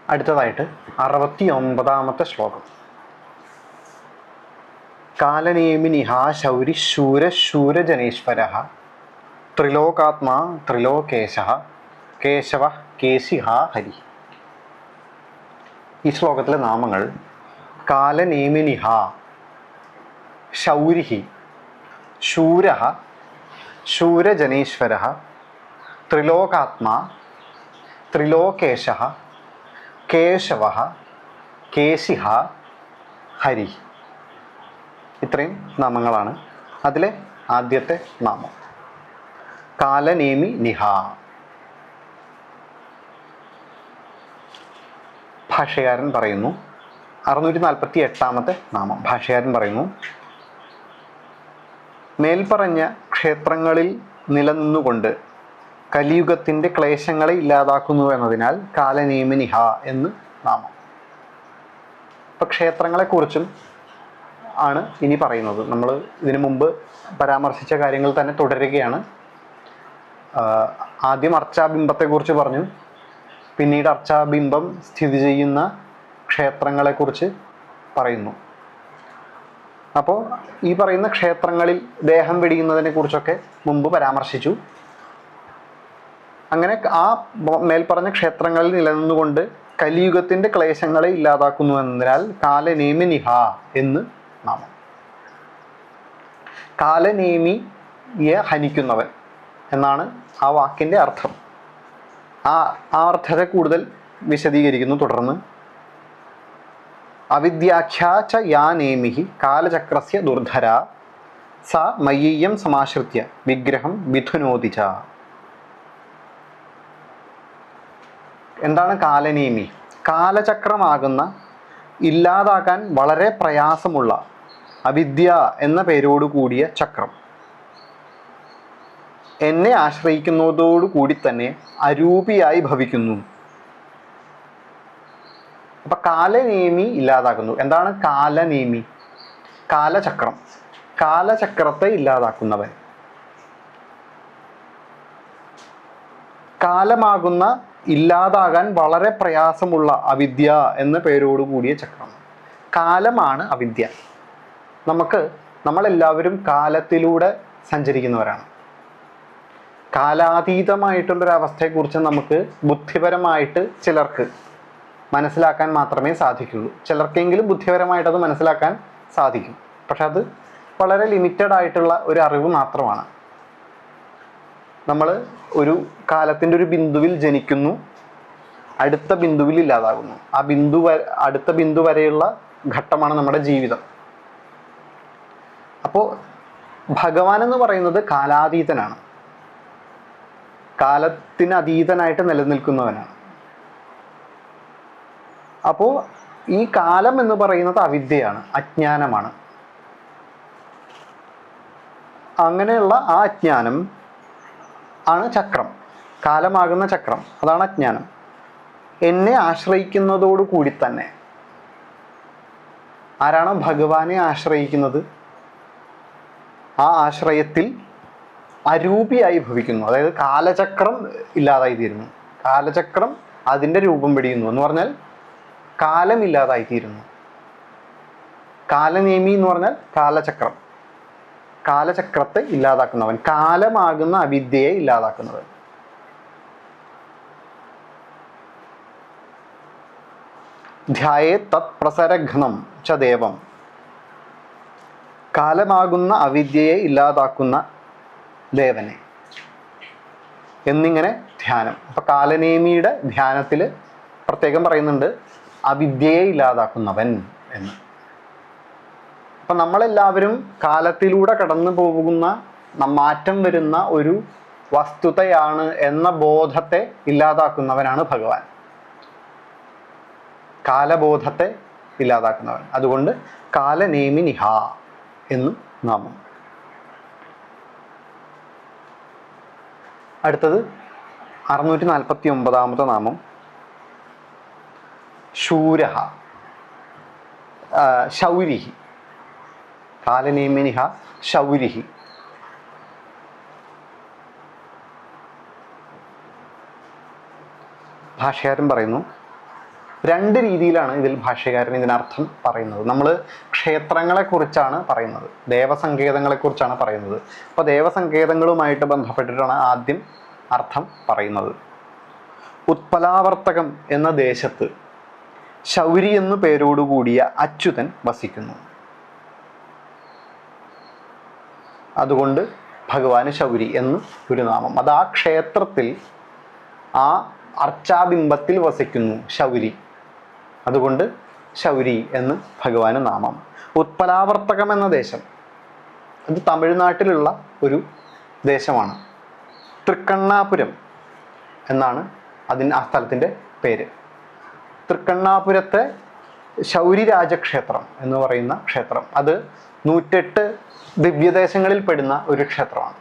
അടുത്തതായിട്ട് 69-ാമത്തെ ശ്ലോകം. കാലനേമിനിഹ ശൗരി ശൂര ശൂരജനേശ്വര ത്രിലോകാത്മാ ത്രിലോകേശ കേശവ കേശിഹ ഹരി. ഈ ശ്ലോകത്തിലെ നാമങ്ങൾ കാലനേമിനിഹ ശൗരി ശൂര ശൂരജനേശ്വര ത്രിലോകാത്മാ ത്രിലോകേശ കേശവ കേശിഹ ഹരി. ഇത്രയും നാമങ്ങളാണ്. അതിലെ ആദ്യത്തെ നാമം കാലനേമി നിഹ. ഭാഷ്യകാരൻ പറയുന്നു, 648-ാമത്തെ നാമം. ഭാഷ്യകാരൻ പറയുന്നു, മേൽപ്പറഞ്ഞ ക്ഷേത്രങ്ങളിൽ നിലനിന്നുകൊണ്ട് കലിയുഗത്തിൻ്റെ ക്ലേശങ്ങളെ ഇല്ലാതാക്കുന്നു എന്നതിനാൽ കാലനേമിനിഹ എന്ന് നാമം. ഇപ്പം ക്ഷേത്രങ്ങളെക്കുറിച്ചും ആണ് ഇനി പറയുന്നത്. നമ്മൾ ഇതിനു മുമ്പ് പരാമർശിച്ച കാര്യങ്ങൾ തന്നെ തുടരുകയാണ്. ആദ്യം അർച്ചാബിംബത്തെക്കുറിച്ച് പറഞ്ഞു, പിന്നീട് അർച്ചാബിംബം സ്ഥിതി ചെയ്യുന്ന ക്ഷേത്രങ്ങളെക്കുറിച്ച് പറയുന്നു. അപ്പോൾ ഈ പറയുന്ന ക്ഷേത്രങ്ങളിൽ ദേഹം വെടിയുന്നതിനെ കുറിച്ചൊക്കെ മുമ്പ് പരാമർശിച്ചു. അങ്ങനെ ആ മേൽപ്പറഞ്ഞ ക്ഷേത്രങ്ങളിൽ നിലനിന്നുകൊണ്ട് കലിയുഗത്തിൻ്റെ ക്ലേശങ്ങളെ ഇല്ലാതാക്കുന്നു എന്നതിനാൽ കാലനേമിനിഹ എന്ന് നാമം. കാലനേമിയെ ഹനിക്കുന്നവൻ എന്നാണ് ആ വാക്കിൻ്റെ അർത്ഥം. ആ അർത്ഥത്തെ കൂടുതൽ വിശദീകരിക്കുന്നു തുടർന്ന്. അവിദ്യാഖ്യാച്ച യാ നേമിഹി കാലചക്രസ്യ ദുർധര സ മയ്യം സമാശ്രിത്യ വിഗ്രഹം വിധുനോതി ച. എന്താണ് കാലനേമി? കാലചക്രമാകുന്ന ഇല്ലാതാക്കാൻ വളരെ പ്രയാസമുള്ള അവിദ്യ എന്ന പേരോട് കൂടിയ ചക്രം എന്നെ ആശ്രയിക്കുന്നതോടുകൂടി തന്നെ അരൂപിയായി ഭവിക്കുന്നു. അപ്പൊ കാലനേമി ഇല്ലാതാക്കുന്നു. എന്താണ് കാലനേമി? കാലചക്രം, കാലചക്രത്തെ ഇല്ലാതാക്കുന്നവൻ. കാലമാകുന്ന ഇല്ലാതാകാൻ വളരെ പ്രയാസമുള്ള അവിദ്യ എന്ന പേരോട് കൂടിയ ചക്രം. കാലമാണ് അവിദ്യ. നമ്മളെല്ലാവരും കാലത്തിലൂടെ സഞ്ചരിക്കുന്നവരാണ്. കാലാതീതമായിട്ടുള്ളൊരവസ്ഥയെക്കുറിച്ച് നമുക്ക് ബുദ്ധിപരമായിട്ട് ചിലർക്ക് മനസ്സിലാക്കാൻ മാത്രമേ സാധിക്കുള്ളൂ. ചിലർക്കെങ്കിലും ബുദ്ധിപരമായിട്ട് അത് മനസ്സിലാക്കാൻ സാധിക്കും. പക്ഷെ അത് വളരെ ലിമിറ്റഡ് ആയിട്ടുള്ള ഒരു അറിവ് മാത്രമാണ്. നമ്മൾ ഒരു കാലത്തിൻ്റെ ഒരു ബിന്ദുവിൽ ജനിക്കുന്നു, അടുത്ത ബിന്ദുവിൽ ഇല്ലാതാകുന്നു. ആ അടുത്ത ബിന്ദു വരെയുള്ള ഘട്ടമാണ് നമ്മുടെ ജീവിതം. അപ്പോൾ ഭഗവാൻ എന്ന് പറയുന്നത് കാലാതീതനാണ്, കാലത്തിന് അതീതനായിട്ട് നിലനിൽക്കുന്നവനാണ്. അപ്പോൾ ഈ കാലം എന്ന് പറയുന്നത് അവിദ്യയാണ്, അജ്ഞാനമാണ്. അങ്ങനെയുള്ള ആ അജ്ഞാനം ആണ് ചക്രം, കാലമാകുന്ന ചക്രം. അതാണ് അജ്ഞാനം. എന്നെ ആശ്രയിക്കുന്നതോടു കൂടി തന്നെ ആരാണോ ഭഗവാനെ ആശ്രയിക്കുന്നത് ആ ആശ്രയത്തിൽ അരൂപിയായി ഭവിക്കുന്നു. അതായത് കാലചക്രം ഇല്ലാതായിത്തീരുന്നു. കാലചക്രം അതിൻ്റെ രൂപം വെടിയുന്നു എന്ന് പറഞ്ഞാൽ കാലം ഇല്ലാതായിത്തീരുന്നു. കാലനേമി എന്ന് പറഞ്ഞാൽ കാലചക്രം, കാലചക്രത്തെ ഇല്ലാതാക്കുന്നവൻ, കാലമാകുന്ന അവിദ്യയെ ഇല്ലാതാക്കുന്നവൻ. ധ്യായേ തത് പ്രസരഘ്നം ച ദേവം. കാലമാകുന്ന അവിദ്യയെ ഇല്ലാതാക്കുന്ന ദേവനെ എന്നിങ്ങനെ ധ്യാനം. അപ്പം കാലനേമിയുടെ ധ്യാനത്തിൽ പ്രത്യേകം പറയുന്നുണ്ട് അവിദ്യയെ ഇല്ലാതാക്കുന്നവൻ എന്ന്. അപ്പം നമ്മളെല്ലാവരും കാലത്തിലൂടെ കടന്നു പോകുന്ന മാറ്റം വരുന്ന ഒരു വസ്തുതയാണ് എന്ന ബോധത്തെ ഇല്ലാതാക്കുന്നവനാണ് ഭഗവാൻ. കാലബോധത്തെ ഇല്ലാതാക്കുന്നവൻ. അതുകൊണ്ട് കാലനേമിനിഹ എന്നും നാമം. അടുത്തത് 649-ാമത്തെ നാമം ശൂരഃ ശൗരിഃ. കാലനേമിനിഹ ശൗരിഃ. ഭാഷ്യകാരൻ പറയുന്നു, രണ്ട് രീതിയിലാണ് ഇതിൽ ഭാഷ്യകാരൻ ഇതിനർത്ഥം പറയുന്നത്. നമ്മൾ ക്ഷേത്രങ്ങളെക്കുറിച്ചാണ് പറയുന്നത്, ദേവസങ്കേതങ്ങളെക്കുറിച്ചാണ് പറയുന്നത്. അപ്പോൾ ദേവസങ്കേതങ്ങളുമായിട്ട് ബന്ധപ്പെട്ടിട്ടാണ് ആദ്യം അർത്ഥം പറയുന്നത്. ഉത്പലാവർത്തകം എന്ന ദേശത്ത് ശൗരി എന്നു പേരോടുകൂടിയ അച്യുതൻ വസിക്കുന്നു. അതുകൊണ്ട് ഭഗവാന് ശൗരി എന്ന് ഒരു നാമം. അത് ആ ക്ഷേത്രത്തിൽ ആ അർച്ചാബിംബത്തിൽ വസിക്കുന്നു ശൗരി, അതുകൊണ്ട് ശൗരി എന്ന് ഭഗവാന് നാമം. ഉത്പലാവർത്തകം എന്ന ദേശം അത് തമിഴ്നാട്ടിലുള്ള ഒരു ദേശമാണ്. തൃക്കണ്ണാപുരം എന്നാണ് ആ സ്ഥലത്തിൻ്റെ പേര്. തൃക്കണ്ണാപുരത്തെ ശൗരി രാജക്ഷേത്രം എന്ന് പറയുന്ന ക്ഷേത്രം, അത് 108 ദിവ്യദേശങ്ങളിൽ പെടുന്ന ഒരു ക്ഷേത്രമാണ്.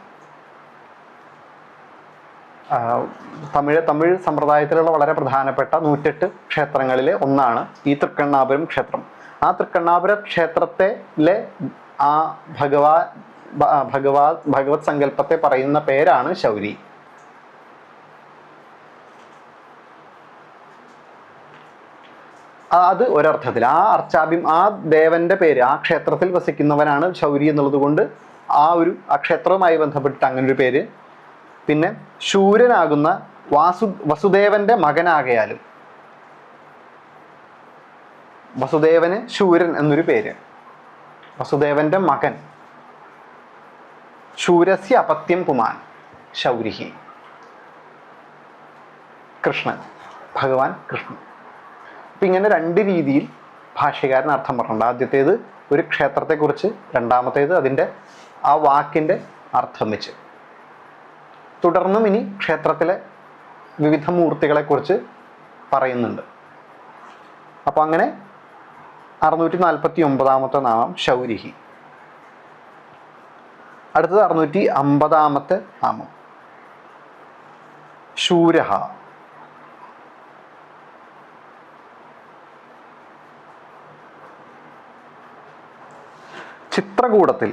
തമിഴ് സമ്പ്രദായത്തിലുള്ള വളരെ പ്രധാനപ്പെട്ട 108 ക്ഷേത്രങ്ങളിലെ ഒന്നാണ് ഈ തൃക്കണ്ണാപുരം ക്ഷേത്രം. ആ തൃക്കണ്ണാപുരം ക്ഷേത്രത്തിലെ ആ ഭഗവത് സങ്കല്പത്തെ പറയുന്ന പേരാണ് ശൗരി. അത് ഒരർത്ഥത്തിൽ ആ ദേവന്റെ പേര്, ആ ക്ഷേത്രത്തിൽ വസിക്കുന്നവനാണ് ശൗരി എന്നുള്ളത് കൊണ്ട് ആ ക്ഷേത്രവുമായി ബന്ധപ്പെട്ടിട്ട് അങ്ങനൊരു പേര്. പിന്നെ ശൂരനാകുന്ന വസുദേവന്റെ മകനാകയാലും വസുദേവന് ശൂരൻ എന്നൊരു പേര്. വസുദേവന്റെ മകൻ, ശൂരസ്യ അപത്യം പുമാൻ ശൗരിഹി, കൃഷ്ണൻ, ഭഗവാൻ കൃഷ്ണൻ. അപ്പം ഇങ്ങനെ രണ്ട് രീതിയിൽ ഭാഷ്യകാരൻ അർത്ഥം പറഞ്ഞിട്ടുണ്ട്. ആദ്യത്തേത് ഒരു ക്ഷേത്രത്തെക്കുറിച്ച്, രണ്ടാമത്തേത് അതിൻ്റെ ആ വാക്കിൻ്റെ അർത്ഥം വെച്ച്. തുടർന്നും ഇനി ക്ഷേത്രത്തിലെ വിവിധ മൂർത്തികളെക്കുറിച്ച് പറയുന്നുണ്ട്. അപ്പോൾ അങ്ങനെ 649 നാമം ശൗരിഹി. അടുത്തത് 650 നാമം ശൂരഹ. ചിത്രകൂടത്തിൽ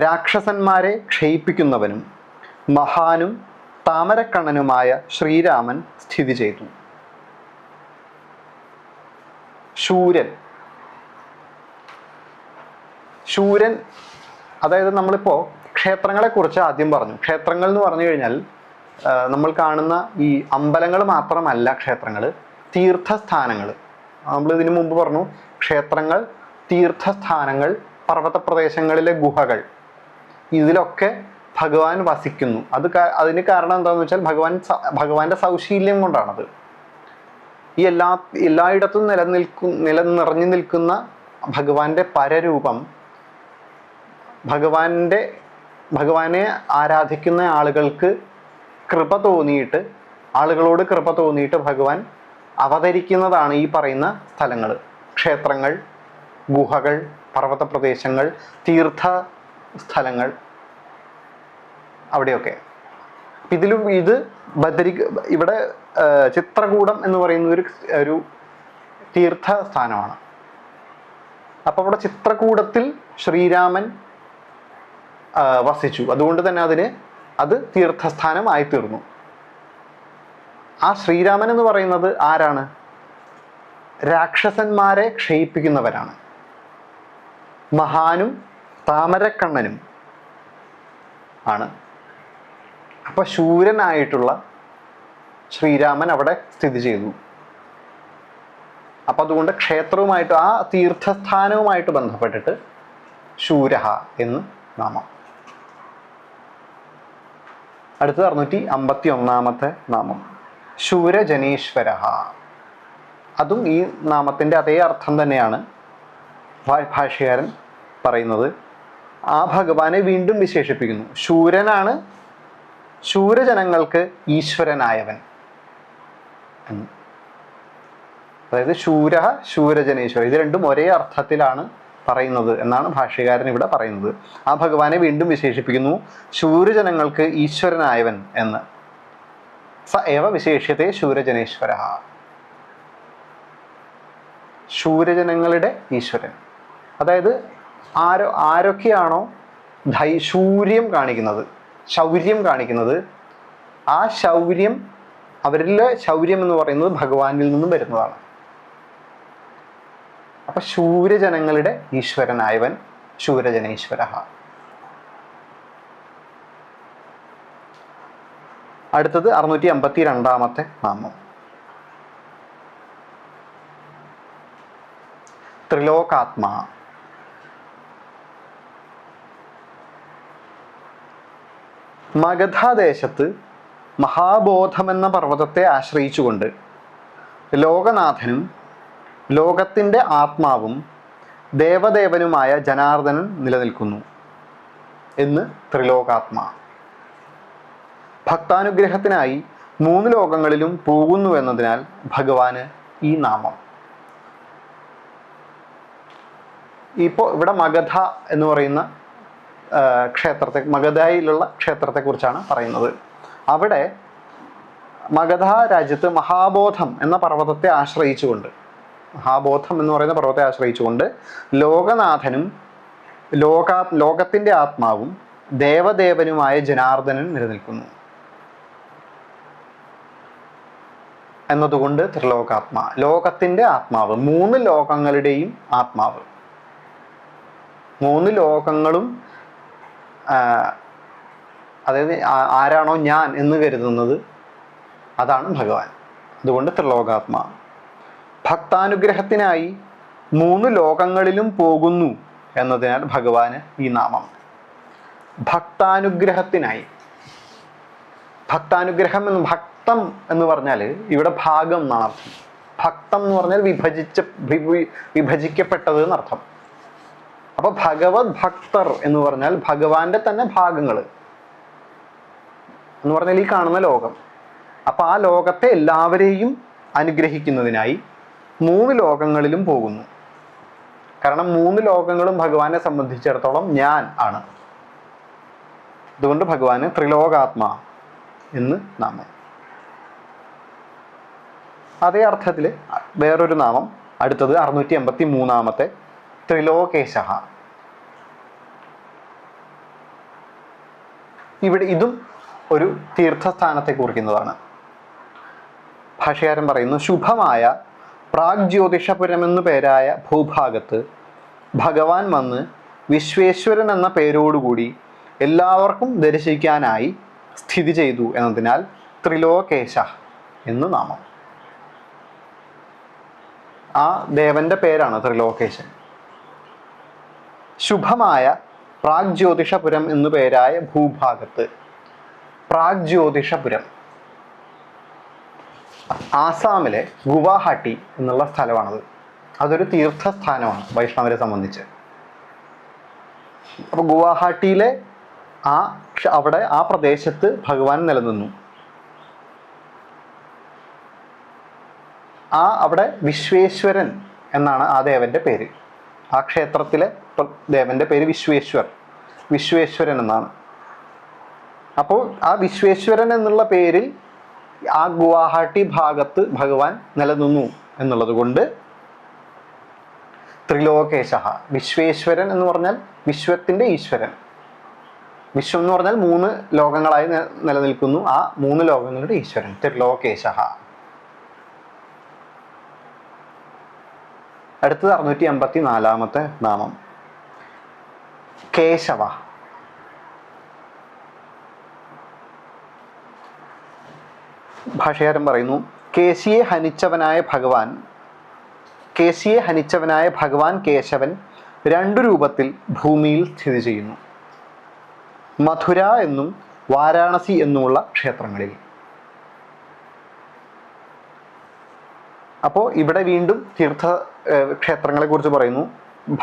രാക്ഷസന്മാരെ ക്ഷയിപ്പിക്കുന്നവനും മഹാനും താമരക്കണ്ണനുമായ ശ്രീരാമൻ സ്ഥിതി ചെയ്തു. ശൂരൻ അതായത് നമ്മളിപ്പോൾ ക്ഷേത്രങ്ങളെക്കുറിച്ച് ആദ്യം പറഞ്ഞു. ക്ഷേത്രങ്ങൾ എന്ന് പറഞ്ഞു കഴിഞ്ഞാൽ നമ്മൾ കാണുന്ന ഈ അമ്പലങ്ങൾ മാത്രമല്ല ക്ഷേത്രങ്ങൾ, തീർത്ഥസ്ഥാനങ്ങൾ. നമ്മൾ ഇതിനു മുമ്പ് പറഞ്ഞു ക്ഷേത്രങ്ങൾ, തീർത്ഥസ്ഥാനങ്ങൾ, പർവ്വത പ്രദേശങ്ങളിലെ ഗുഹകൾ, ഇതിലൊക്കെ ഭഗവാൻ വസിക്കുന്നു. അതിന് കാരണം എന്താണെന്ന് വെച്ചാൽ ഭഗവാന്റെ സൗശീല്യം കൊണ്ടാണത്. ഈ എല്ലായിടത്തും നിറഞ്ഞു നിൽക്കുന്ന ഭഗവാന്റെ പരരൂപം, ഭഗവാനെ ആരാധിക്കുന്ന ആളുകളോട് കൃപ തോന്നിയിട്ട് ഭഗവാൻ അവതരിക്കുന്നതാണ് ഈ പറയുന്ന സ്ഥലങ്ങൾ. ക്ഷേത്രങ്ങൾ, ഗുഹകൾ, പർവ്വത പ്രദേശങ്ങൾ, തീർത്ഥ സ്ഥലങ്ങൾ, അവിടെയൊക്കെ. ഇവിടെ ചിത്രകൂടം എന്ന് പറയുന്ന ഒരു തീർത്ഥ സ്ഥാനമാണ്. അപ്പൊ അവിടെ ചിത്രകൂടത്തിൽ ശ്രീരാമൻ വസിച്ചു. അതുകൊണ്ട് തന്നെ അത് തീർത്ഥസ്ഥാനമായി തീർന്നു. ആ ശ്രീരാമൻ എന്ന് പറയുന്നത് ആരാണ്? രാക്ഷസന്മാരെ ക്ഷയിപ്പിക്കുന്നവരാണ്. മഹാനും താമരക്കണ്ണനും ആണ്. അപ്പൊ ശൂരനായിട്ടുള്ള ശ്രീരാമൻ അവിടെ സ്ഥിതി ചെയ്തു. അപ്പൊ അതുകൊണ്ട് ക്ഷേത്രവുമായിട്ട്, ആ തീർത്ഥസ്ഥാനവുമായിട്ട് ബന്ധപ്പെട്ടിട്ട് ശൂരഹ എന്ന് നാമം. അടുത്തത് 651 നാമം ശൂരജനീശ്വര. അതും ഈ നാമത്തിൻ്റെ അതേ അർത്ഥം തന്നെയാണ് ഭാഷ്യകാരൻ പറയുന്നത്. ആ ഭഗവാനെ വീണ്ടും വിശേഷിപ്പിക്കുന്നു. ശൂരനാണ്, ശൂരജനങ്ങൾക്ക് ഈശ്വരനായവൻ എന്ന്. അതായത് ശൂരഹ, ശൂരജനേശ്വര, ഇത് രണ്ടും ഒരേ അർത്ഥത്തിലാണ് പറയുന്നത് എന്നാണ് ഭാഷ്യകാരൻ ഇവിടെ പറയുന്നത്. ആ ഭഗവാനെ വീണ്ടും വിശേഷിപ്പിക്കുന്നു ശൂരജനങ്ങൾക്ക് ഈശ്വരനായവൻ എന്ന്. സ ഏവ വിശേഷ്യത്തെ ശൂരജനേശ്വര, ശൂരജനങ്ങളുടെ ഈശ്വരൻ. അതായത് ആരൊക്കെയാണോ ശൗര്യം കാണിക്കുന്നത്, ആ ശൗര്യം, അവരിലെ ശൗര്യം എന്ന് പറയുന്നത് ഭഗവാനിൽ നിന്നും വരുന്നതാണ്. അപ്പൊ ശൂരജനങ്ങളുടെ ഈശ്വരനായവൻ ശൂരജനീശ്വര. അടുത്തത് 652 നാമം ത്രിലോകാത്മാ. മഗധദേശത്ത് മഹാബോധമെന്ന പർവ്വതത്തെ ആശ്രയിച്ചുകൊണ്ട് ലോകനാഥനും ലോകത്തിൻ്റെ ആത്മാവും ദേവദേവനുമായ ജനാർദ്ദനൻ നിലനിൽക്കുന്നു എന്ന് ത്രിലോകാത്മാ. ഭക്താനുഗ്രഹത്തിനായി 3 ലോകങ്ങളിലും പോകുന്നു എന്നതിനാൽ ഭഗവാന് ഈ നാമം. ഇപ്പോൾ ഇവിടെ മഗധ എന്ന് പറയുന്ന ക്ഷേത്രത്തെ, മഗധയിലുള്ള ക്ഷേത്രത്തെക്കുറിച്ചാണ് പറയുന്നത്. അവിടെ മഗധ രാജ്യത്ത് മഹാബോധം എന്ന പർവ്വതത്തെ ആശ്രയിച്ചുകൊണ്ട്, മഹാബോധം എന്ന് പറയുന്ന പർവ്വതത്തെ ആശ്രയിച്ചുകൊണ്ട് ലോകനാഥനും ലോകത്തിൻ്റെ ആത്മാവും ദേവദേവനുമായ ജനാർദ്ദനൻ നിലനിൽക്കുന്നു എന്നതുകൊണ്ട് ത്രിലോകാത്മാ. ലോകത്തിൻ്റെ ആത്മാവ്, 3 ലോകങ്ങളുടെയും ആത്മാവ്. 3 ലോകങ്ങളും അതായത് ആരാണോ ഞാൻ എന്ന് കരുതുന്നത് അതാണ് ഭഗവാൻ. അതുകൊണ്ട് ത്രിലോകാത്മാ. ഭക്താനുഗ്രഹത്തിനായി 3 ലോകങ്ങളിലും പോകുന്നു എന്നതിനാൽ ഭഗവാന് ഈ നാമം. ഭക്താനുഗ്രഹത്തിനായി, ഭക്താനുഗ്രഹം എന്ന്, ഭക്തം എന്ന് പറഞ്ഞാൽ ഇവിടെ ഭാഗം എന്നാണ് അർത്ഥം. ഭക്തം എന്ന് പറഞ്ഞാൽ വിഭജിക്കപ്പെട്ടത് എന്നർത്ഥം. അപ്പൊ ഭഗവത് ഭക്തർ എന്ന് പറഞ്ഞാൽ ഭഗവാന്റെ തന്നെ ഭാഗങ്ങൾ എന്ന് പറഞ്ഞാൽ ഈ കാണുന്ന ലോകം. അപ്പൊ ആ ലോകത്തെ എല്ലാവരെയും അനുഗ്രഹിക്കുന്നതിനായി 3 ലോകങ്ങളിലും പോകുന്നു. കാരണം 3 ലോകങ്ങളും ഭഗവാനെ സംബന്ധിച്ചിടത്തോളം ഞാൻ ആണ്. അതുകൊണ്ട് ഭഗവാന് ത്രിലോകാത്മാ എന്ന് നാമം. അതേ അർത്ഥത്തിൽ വേറൊരു നാമം അടുത്തത് 683 ത്രിലോകേശ. ഇവിടെ ഇതും ഒരു തീർത്ഥസ്ഥാനത്തെ കുറിക്കുന്നതാണ്. ഭാഷകാരൻ പറയുന്നു, ശുഭമായ പ്രാഗ്ജ്യോതിഷപുരം എന്നു പേരായ ഭൂഭാഗത്ത് ഭഗവാൻ വന്ന് വിശ്വേശ്വരൻ എന്ന പേരോടുകൂടി എല്ലാവർക്കും ദർശിക്കാനായി സ്ഥിതി ചെയ്തു എന്നതിനാൽ ത്രിലോകേശ എന്ന് നാമം. ആ ദേവന്റെ പേരാണ് ത്രിലോകേശൻ. ശുഭമായ പ്രാഗ്ജ്യോതിഷപുരം എന്നു പേരായ ഭൂഭാഗത്ത്. പ്രാഗ്ജ്യോതിഷപുരം ആസാമിലെ ഗുവാഹട്ടി എന്നുള്ള സ്ഥലമാണത്. അതൊരു തീർത്ഥസ്ഥാനമാണ് വൈഷ്ണവരെ സംബന്ധിച്ച്. അപ്പൊ ഗുവാഹട്ടിയിലെ അവിടെ ആ പ്രദേശത്ത് ഭഗവാൻ നിലനിന്നു. അവിടെ വിശ്വേശ്വരൻ എന്നാണ് ആ ദേവന്റെ പേര്. ആ ക്ഷേത്രത്തിലെ ദേവന്റെ പേര് വിശ്വേശ്വരൻ എന്നാണ്. അപ്പോൾ ആ വിശ്വേശ്വരൻ എന്നുള്ള പേരിൽ ആ ഗുവാഹട്ടി ഭാഗത്ത് ഭഗവാൻ നിലനിന്നു എന്നുള്ളത് കൊണ്ട് ത്രിലോകേശ. വിശ്വേശ്വരൻ എന്ന് പറഞ്ഞാൽ വിശ്വത്തിന്റെ ഈശ്വരൻ. വിശ്വം എന്ന് പറഞ്ഞാൽ 3 ലോകങ്ങളായി നിലനിൽക്കുന്നു. ആ 3 ലോകങ്ങളുടെ ഈശ്വരൻ ത്രിലോകേശ. അടുത്തത് 654 നാമം കേശവ. ഭാഷകാരൻ പറയുന്നു, കേശിയെ ഹനിച്ചവനായ ഭഗവാൻ കേശവൻ 2 രൂപത്തിൽ ഭൂമിയിൽ സ്ഥിതി ചെയ്യുന്നു. മഥുര എന്നും വാരാണസി എന്നുമുള്ള ക്ഷേത്രങ്ങളിൽ. അപ്പോൾ ഇവിടെ വീണ്ടും തീർത്ഥ ക്ഷേത്രങ്ങളെ കുറിച്ച് പറയുന്നു.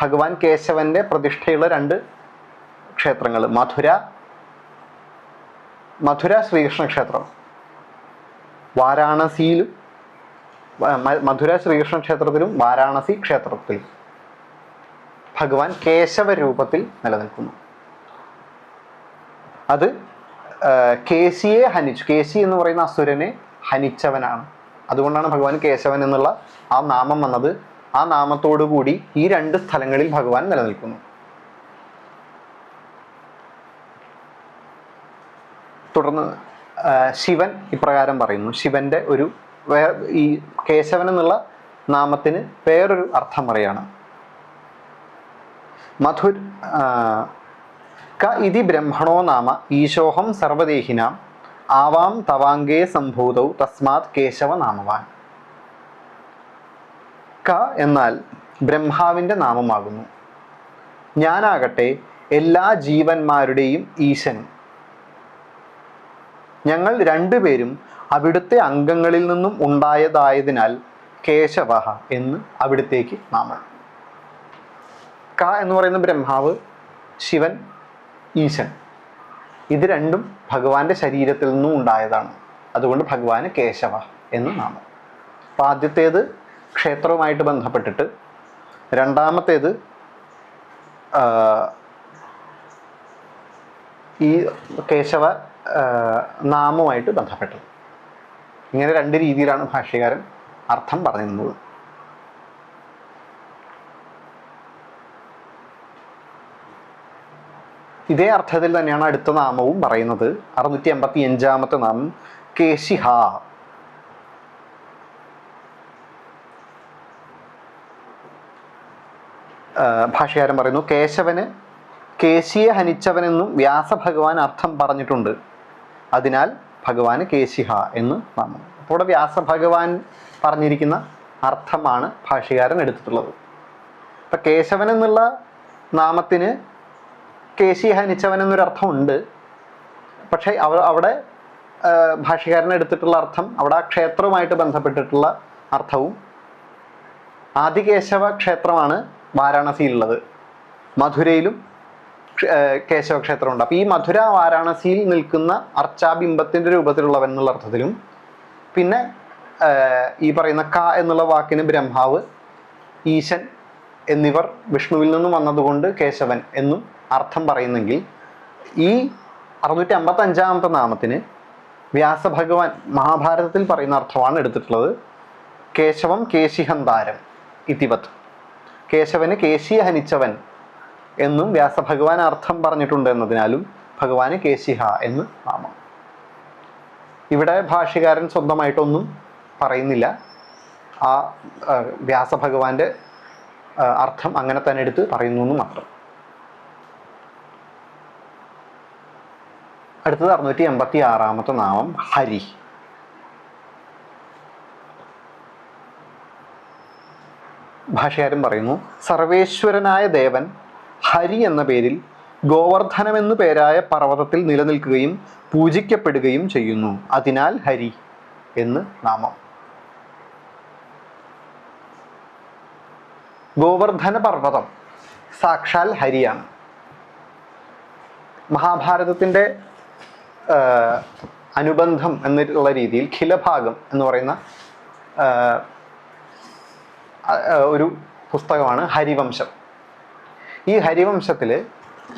ഭഗവാൻ കേശവന്റെ പ്രതിഷ്ഠയുള്ള 2 ക്ഷേത്രങ്ങൾ, മഥുര ശ്രീകൃഷ്ണ ക്ഷേത്രം, വാരാണസിയിലും മഥുര ശ്രീകൃഷ്ണ ക്ഷേത്രത്തിലും വാരാണസി ക്ഷേത്രത്തിലും ഭഗവാൻ കേശവ രൂപത്തിൽ നിലനിൽക്കുന്നു. അത് കേശിയെ ഹനിച്ചു. കേശി എന്ന് പറയുന്ന അസുരനെ ഹനിച്ചവനാണ്. അതുകൊണ്ടാണ് ഭഗവാൻ കേശവൻ എന്നുള്ള ആ നാമം വന്നത്. ആ നാമത്തോടു കൂടി ഈ 2 സ്ഥലങ്ങളിൽ ഭഗവാൻ നിലനിൽക്കുന്നു. തുടർന്ന് ശിവൻ ഇപ്രകാരം പറയുന്നു. ശിവന്റെ ഈ കേശവൻ എന്നുള്ള നാമത്തിന് വേറൊരു അർത്ഥം പറയാണ്. മധുർ ക ഇതി ബ്രഹ്മണോ നാമ ഈശോഹം സർവദേഹിനാം ആവാം തവാംഗേ സംഭൂതൗ തസ്മാത് കേശവ നാമവാൻ. ക എന്നാൽ ബ്രഹ്മാവിൻ്റെ നാമമാകുന്നു. ഞാനാകട്ടെ എല്ലാ ജീവന്മാരുടെയും ഈശനും. ഞങ്ങൾ രണ്ടുപേരും അവിടുത്തെ അംഗങ്ങളിൽ നിന്നും ഉണ്ടായതായതിനാൽ കേശവ എന്ന് അവിടുത്തേക്ക് നാമം. ക എന്ന് പറയുന്ന ബ്രഹ്മാവ്, ശിവൻ, ഈശൻ, ഇത് രണ്ടും ഭഗവാന്റെ ശരീരത്തിൽ നിന്നും ഉണ്ടായതാണ്. അതുകൊണ്ട് ഭഗവാന് കേശവ എന്ന് നാമം. അപ്പം ആദ്യത്തേത് ക്ഷേത്രവുമായിട്ട് ബന്ധപ്പെട്ടിട്ട്, രണ്ടാമത്തേത് ഈ കേശവ നാമവുമായിട്ട് ബന്ധപ്പെട്ടത്. ഇങ്ങനെ രണ്ട് രീതിയിലാണ് ഭാഷ്യകാരൻ അർത്ഥം പറഞ്ഞിരുന്നത്. ഇതേ അർത്ഥത്തിൽ തന്നെയാണ് അടുത്ത നാമവും പറയുന്നത്. 685 നാമം കേശിഹ. ഭാഷ്യകാരൻ പറയുന്നു, കേശവന് കേശിയെ ഹനിച്ചവനെന്നും വ്യാസഭഗവാൻ അർത്ഥം പറഞ്ഞിട്ടുണ്ട്. അതിനാൽ ഭഗവാന് കേശിഹ എന്ന് നാമം. അപ്പോൾ ഇവിടെ വ്യാസഭഗവാൻ പറഞ്ഞിരിക്കുന്ന അർത്ഥമാണ് ഭാഷ്യകാരൻ എടുത്തിട്ടുള്ളത്. അപ്പം കേശവൻ എന്നുള്ള നാമത്തിന് കേശിയെ ഹനിച്ചവൻ എന്നൊരർത്ഥമുണ്ട്. പക്ഷേ അവിടെ ഭാഷ്യകാരൻ എടുത്തിട്ടുള്ള അർത്ഥം, അവിടെ ആ ക്ഷേത്രവുമായിട്ട് ബന്ധപ്പെട്ടിട്ടുള്ള അർത്ഥവും, ആദികേശവ ക്ഷേത്രമാണ് വാരാണസിയിലുള്ളത്. മധുരയിലും കേശവ ക്ഷേത്രമുണ്ട്. അപ്പോൾ ഈ മധുര വാരാണസിയിൽ നിൽക്കുന്ന അർച്ചാബിംബത്തിൻ്റെ രൂപത്തിലുള്ളവൻ എന്നുള്ള അർത്ഥത്തിലും, പിന്നെ ഈ പറയുന്ന ക എന്നുള്ള വാക്കിന് ബ്രഹ്മാവ്, ഈശൻ എന്നിവർ വിഷ്ണുവിൽ നിന്നും വന്നതുകൊണ്ട് കേശവൻ എന്നും അർത്ഥം പറയുന്നെങ്കിൽ, ഈ 655 നാമത്തിന് വ്യാസഭഗവാൻ മഹാഭാരതത്തിൽ പറയുന്ന അർത്ഥമാണ് എടുത്തിട്ടുള്ളത്. കേശവം കേശിഹന്താരം ഇതിവത്. കേശവന് കേശിയെ ഹനിച്ചവൻ എന്നും വ്യാസഭഗവാൻ അർത്ഥം പറഞ്ഞിട്ടുണ്ട് എന്നതിനാലും ഭഗവാന് കേശിഹ എന്ന് നാമം. ഇവിടെ ഭാഷ്യകാരൻ സ്വന്തമായിട്ടൊന്നും പറയുന്നില്ല. ആ വ്യാസഭഗവാന്റെ അർത്ഥം അങ്ങനെ തന്നെ എടുത്ത് പറയുന്നു എന്ന് മാത്രം. അടുത്തത് 686 നാമം ഹരി. ഭാഷ്യകാരൻ പറയുന്നു, സർവേശ്വരനായ ദേവൻ ഹരി എന്ന പേരിൽ ഗോവർദ്ധനമെന്നു പേരായ പർവ്വതത്തിൽ നിലനിൽക്കുകയും പൂജിക്കപ്പെടുകയും ചെയ്യുന്നു. അതിനാൽ ഹരി എന്ന് നാമം. ഗോവർദ്ധന പർവ്വതം സാക്ഷാൽ ഹരിയാണ്. മഹാഭാരതത്തിൻ്റെ അനുബന്ധം എന്നുള്ള രീതിയിൽ ഖിലഭാഗം എന്ന് പറയുന്ന ഒരു പുസ്തകമാണ് ഹരിവംശം. ഈ ഹരിവംശത്തിൽ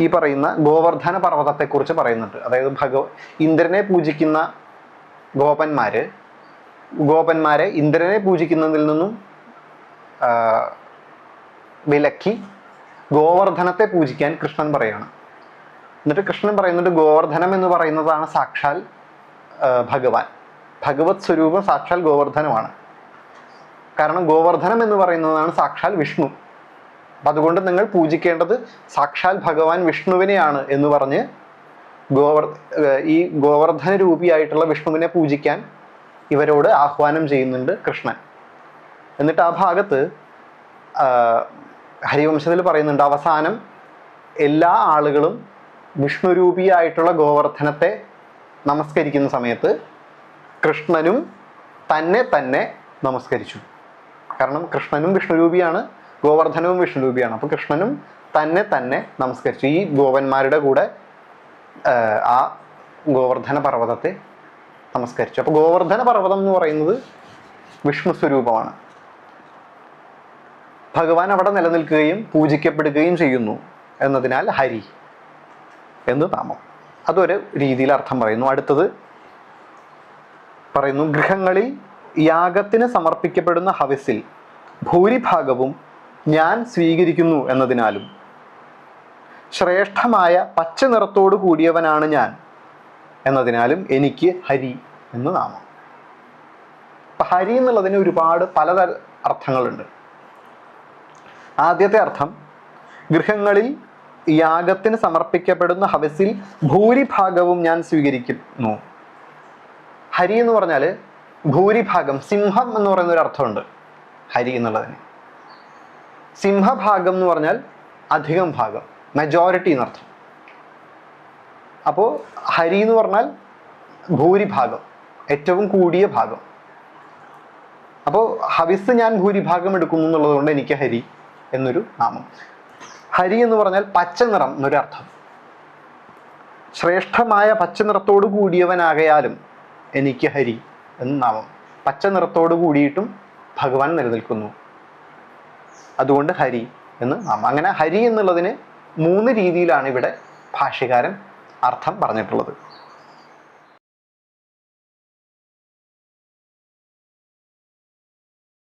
ഈ പറയുന്ന ഗോവർദ്ധന പർവ്വതത്തെക്കുറിച്ച് പറയുന്നുണ്ട്. അതായത് ഇന്ദ്രനെ പൂജിക്കുന്ന ഗോപന്മാരെ ഇന്ദ്രനെ പൂജിക്കുന്നതിൽ നിന്നും വിലക്കി ഗോവർദ്ധനത്തെ പൂജിക്കാൻ കൃഷ്ണൻ പറയുകയാണ്. എന്നിട്ട് കൃഷ്ണൻ പറയുന്നുണ്ട്, ഗോവർദ്ധനം എന്ന് പറയുന്നതാണ് സാക്ഷാൽ ഭഗവാൻ. ഭഗവത് സ്വരൂപം സാക്ഷാൽ ഗോവർദ്ധനമാണ്. കാരണം ഗോവർദ്ധനം എന്ന് പറയുന്നതാണ് സാക്ഷാൽ വിഷ്ണു. അപ്പം അതുകൊണ്ട് നിങ്ങൾ പൂജിക്കേണ്ടത് സാക്ഷാൽ ഭഗവാൻ വിഷ്ണുവിനെയാണ് എന്ന് പറഞ്ഞ് ഈ ഗോവർദ്ധന രൂപിയായിട്ടുള്ള വിഷ്ണുവിനെ പൂജിക്കാൻ ഇവരോട് ആഹ്വാനം ചെയ്യുന്നുണ്ട് കൃഷ്ണൻ. എന്നിട്ട് ആ ഭാഗത്ത് ഹരിവംശത്തിൽ പറയുന്നുണ്ട്, അവസാനം എല്ലാ ആളുകളും വിഷ്ണുരൂപിയായിട്ടുള്ള ഗോവർദ്ധനത്തെ നമസ്കരിക്കുന്ന സമയത്ത് കൃഷ്ണനും തന്നെ നമസ്കരിച്ചു. കാരണം കൃഷ്ണനും വിഷ്ണുരൂപിയാണ്, ഗോവർദ്ധനവും വിഷ്ണുരൂപിയാണ്. അപ്പോൾ കൃഷ്ണനും തന്നെ നമസ്കരിച്ചു. ഈ ഗോപന്മാരുടെ കൂടെ ആ ഗോവർദ്ധന പർവ്വതത്തെ നമസ്കരിച്ചു. അപ്പോൾ ഗോവർദ്ധന പർവ്വതം എന്ന് പറയുന്നത് വിഷ്ണു സ്വരൂപമാണ്. ഭഗവാൻ അവിടെ നിലനിൽക്കുകയും പൂജിക്കപ്പെടുകയും ചെയ്യുന്നു എന്നതിനാൽ ഹരി എന്ന് നാമം. അതൊരു രീതിയിൽ അർത്ഥം പറയുന്നു. അടുത്തത് പറയുന്നു, ഗൃഹങ്ങളിൽ യാഗത്തിന് സമർപ്പിക്കപ്പെടുന്ന ഹവിസിൽ ഭൂരിഭാഗവും ഞാൻ സ്വീകരിക്കുന്നു എന്നതിനാലും ശ്രേഷ്ഠമായ പച്ച നിറത്തോടു കൂടിയവനാണ് ഞാൻ എന്നതിനാലും എനിക്ക് ഹരി എന്ന് നാമം. അപ്പം ഹരി എന്നുള്ളതിന് ഒരുപാട് അർത്ഥങ്ങളുണ്ട്. ആദ്യത്തെ അർത്ഥം, ഗൃഹങ്ങളിൽ യാഗത്തിന് സമർപ്പിക്കപ്പെടുന്ന ഹവിസിൽ ഭൂരിഭാഗവും ഞാൻ സ്വീകരിക്കുന്നു. ഹരി എന്ന് പറഞ്ഞാൽ ഭൂരിഭാഗം, സിംഹം എന്ന് പറയുന്ന ഒരു അർത്ഥമുണ്ട് ഹരി എന്നുള്ളതിന്. സിംഹഭാഗം എന്ന് പറഞ്ഞാൽ അധികം ഭാഗം, മെജോറിറ്റി എന്നർത്ഥം. അപ്പോൾ ഹരി എന്ന് പറഞ്ഞാൽ ഭൂരിഭാഗം, ഏറ്റവും കൂടിയ ഭാഗം. അപ്പോൾ ഹവിസ് ഞാൻ ഭൂരിഭാഗം എടുക്കുന്നു എന്നുള്ളത് കൊണ്ട് എനിക്ക് ഹരി എന്നൊരു നാമം. ഹരി എന്ന് പറഞ്ഞാൽ പച്ച നിറം എന്നൊരു അർത്ഥം. ശ്രേഷ്ഠമായ പച്ച നിറത്തോട് കൂടിയവനാകയാലും എനിക്ക് ഹരി എന്ന് നാമം. പച്ച നിറത്തോട് കൂടിയിട്ടും ഭഗവാൻ നിലനിൽക്കുന്നു, അതുകൊണ്ട് ഹരി എന്ന് നാമം. അങ്ങനെ ഹരി എന്നുള്ളതിന് 3 രീതിയിലാണ് ഇവിടെ ഭാഷ്യകാരൻ അർത്ഥം പറഞ്ഞിട്ടുള്ളത്.